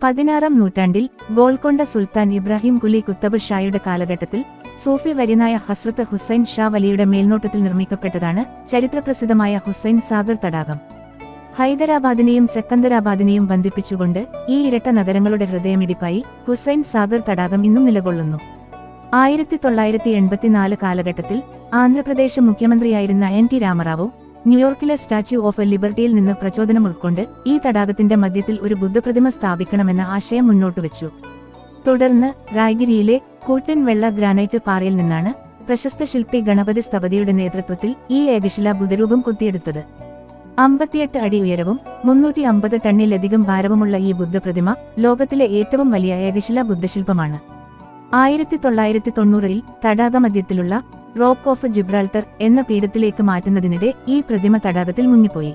16-ാം നൂറ്റാണ്ടിൽ ഗോൾക്കൊണ്ട സുൽത്താൻ ഇബ്രാഹിം കുലി കുത്തബ് ഷായുടെ കാലഘട്ടത്തിൽ സൂഫി വര്യനായ ഹസ്രത്ത് ഹുസൈൻ ഷാ വലിയുടെ മേൽനോട്ടത്തിൽ നിർമ്മിക്കപ്പെട്ടതാണ് ചരിത്രപ്രസിദ്ധമായ ഹുസൈൻ സാഗർ തടാകം. ഹൈദരാബാദിനെയും സെക്കന്ദരാബാദിനെയും ബന്ധിപ്പിച്ചുകൊണ്ട് ഈ ഇരട്ട നഗരങ്ങളുടെ ഹൃദയമിടിപ്പായി ഹുസൈൻ സാഗർ തടാകം ഇന്നും നിലകൊള്ളുന്നു. 1984 കാലഘട്ടത്തിൽ ആന്ധ്രാപ്രദേശ് മുഖ്യമന്ത്രിയായിരുന്ന എൻ ടി രാമറാവു ന്യൂയോർക്കിലെ സ്റ്റാച്യു ഓഫ് ലിബർട്ടിയിൽ നിന്ന് പ്രചോദനം ഉൾക്കൊണ്ട് ഈ തടാകത്തിന്റെ മധ്യത്തിൽ ഒരു ബുദ്ധപ്രതിമ സ്ഥാപിക്കണമെന്ന ആശയം മുന്നോട്ടുവച്ചു. തുടർന്ന് റായ്ഗിരിയിലെ കൂറ്റൻ വെള്ള ഗ്രാനൈറ്റ് പാറയിൽ നിന്നാണ് പ്രശസ്ത ശില്പി ഗണപതി സ്ഥപതിയുടെ നേതൃത്വത്തിൽ ഈ ഏകശിലാ ബുദ്ധരൂപം കൊത്തിയെടുത്തത്. 58 അടി ഉയരവും 350 ടണ്ണിലധികം ഭാരവുമുള്ള ഈ ബുദ്ധപ്രതിമ ലോകത്തിലെ ഏറ്റവും വലിയ ഏകശിലാ ബുദ്ധശില്പമാണ്. 1990-ൽ തടാകമധ്യത്തിലുള്ള റോക്ക് ഓഫ് ജിബ്രാൾട്ടർ എന്ന പീഠത്തിലേക്ക് മാറ്റുന്നതിനിടെ ഈ പ്രതിമ തടാകത്തിൽ മുങ്ങിപ്പോയി.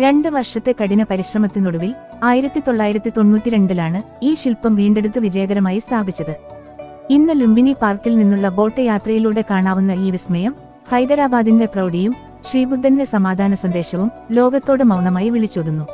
2 വർഷത്തെ കഠിന പരിശ്രമത്തിനൊടുവിൽ 1992-ലാണ് ഈ ശില്പം വീണ്ടെടുത്ത് വിജയകരമായി സ്ഥാപിച്ചത്. ഇന്ന് ലുംബിനി പാർക്കിൽ നിന്നുള്ള ബോട്ട് യാത്രയിലൂടെ കാണാവുന്ന ഈ വിസ്മയം ഹൈദരാബാദിന്റെ പ്രൗഢിയും ശ്രീബുദ്ധന്റെ സമാധാന സന്ദേശവും ലോകത്തോട് മൗനമായി വിളിച്ചോതുന്നു.